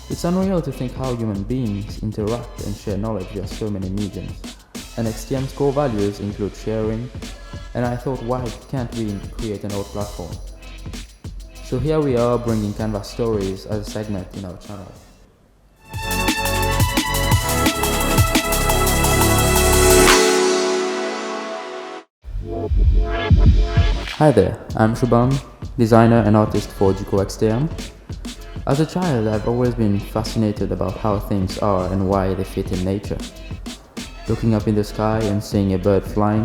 It's unreal to think how human beings interact and share knowledge via so many mediums. And XTM's core values include sharing, and I thought, why can't we create an old platform? So here we are bringing Canvas stories as a segment in our channel. Hi there, I'm Shubham, designer and artist for XTM. As a child, I've always been fascinated about how things are and why they fit in nature. Looking up in the sky and seeing a bird flying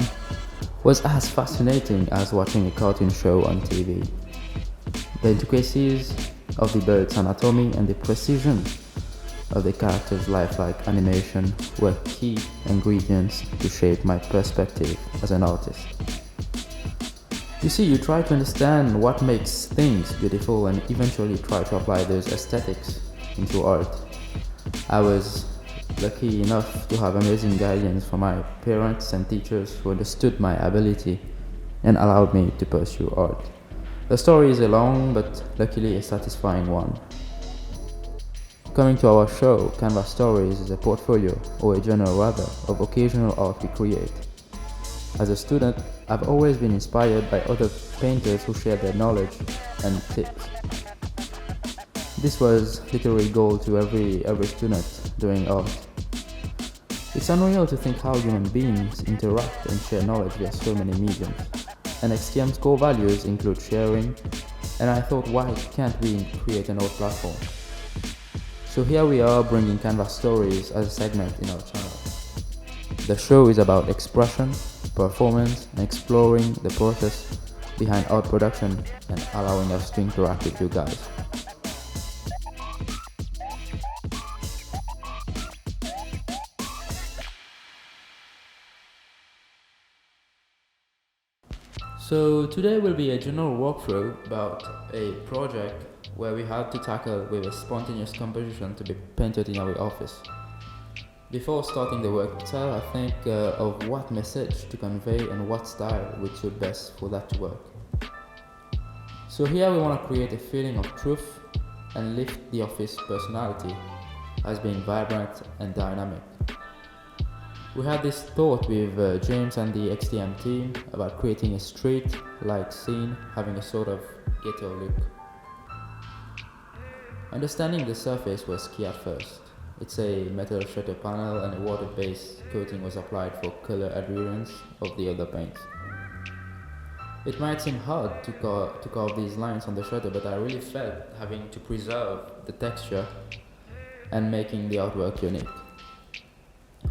was as fascinating as watching a cartoon show on TV. The intricacies of the bird's anatomy and the precision of the character's lifelike animation were key ingredients to shape my perspective as an artist. You see, you try to understand what makes things beautiful and eventually try to apply those aesthetics into art. I was lucky enough to have amazing guidance from my parents and teachers who understood my ability and allowed me to pursue art. The story is a long but luckily a satisfying one. Coming to our show, Canvas Stories is a portfolio, or a journal rather, of occasional art we create. As a student, I've always been inspired by other painters who share their knowledge and tips. This was literally gold to every student doing art. It's unreal to think how human beings interact and share knowledge via so many mediums. And XTM's core values include sharing, and I thought, why can't we create an art platform? So here we are bringing Canvas Stories as a segment in our channel. The show is about expression, performance, and exploring the process behind art production and allowing us to interact with you guys. So today will be a general walkthrough about a project where we had to tackle with a spontaneous composition to be painted in our office. Before starting the work itself, I think of what message to convey and what style would suit best for that to work. So here we want to create a feeling of truth and lift the office personality as being vibrant and dynamic. We had this thought with James and the XTM team about creating a street-like scene having a sort of ghetto look. Understanding the surface was key at first. It's a metal shutter panel and a water-based coating was applied for color adherence of the other paints. It might seem hard to carve these lines on the shutter, but I really felt having to preserve the texture and making the artwork unique.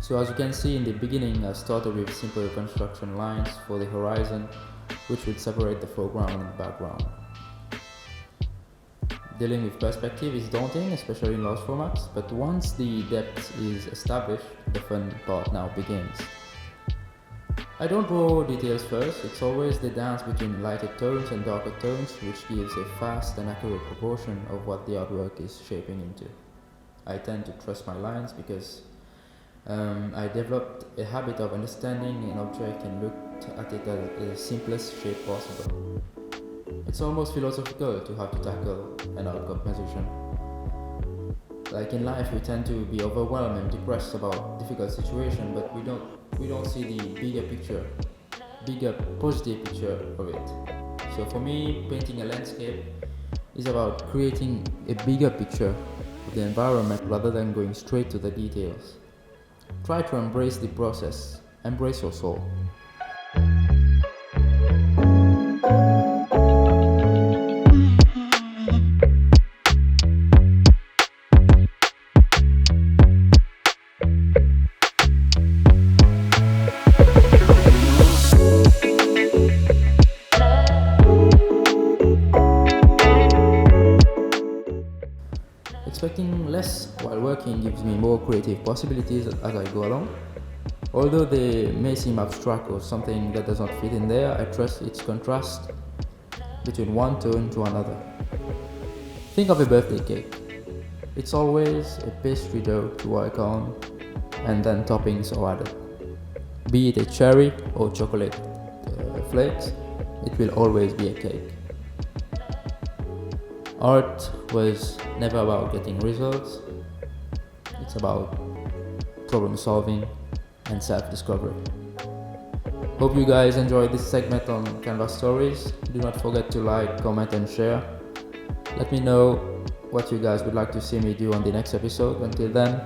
So as you can see in the beginning, I started with simple construction lines for the horizon, which would separate the foreground and background. Dealing with perspective is daunting, especially in large formats, but once the depth is established, the fun part now begins. I don't draw details first, it's always the dance between lighter tones and darker tones which gives a fast and accurate proportion of what the artwork is shaping into. I tend to trust my lines because I developed a habit of understanding an object and looked at it as the simplest shape possible. It's almost philosophical to have to tackle an art composition. Like in life, we tend to be overwhelmed and depressed about difficult situations, but we don't see the bigger positive picture of it. So for me, painting a landscape is about creating a bigger picture of the environment rather than going straight to the details. Try to embrace the process, embrace your soul. Expecting less while working gives me more creative possibilities as I go along. Although they may seem abstract or something that does not fit in there, I trust its contrast between one tone to another. Think of a birthday cake. It's always a pastry dough to work on and then toppings are added. Be it a cherry or chocolate flakes, it will always be a cake. Art was never about getting results. It's about problem solving and self-discovery. Hope you guys enjoyed this segment on Canvas Stories. Do not forget to like, comment and share. Let me know what you guys would like to see me do on the next episode. Until then,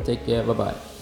take care, bye bye.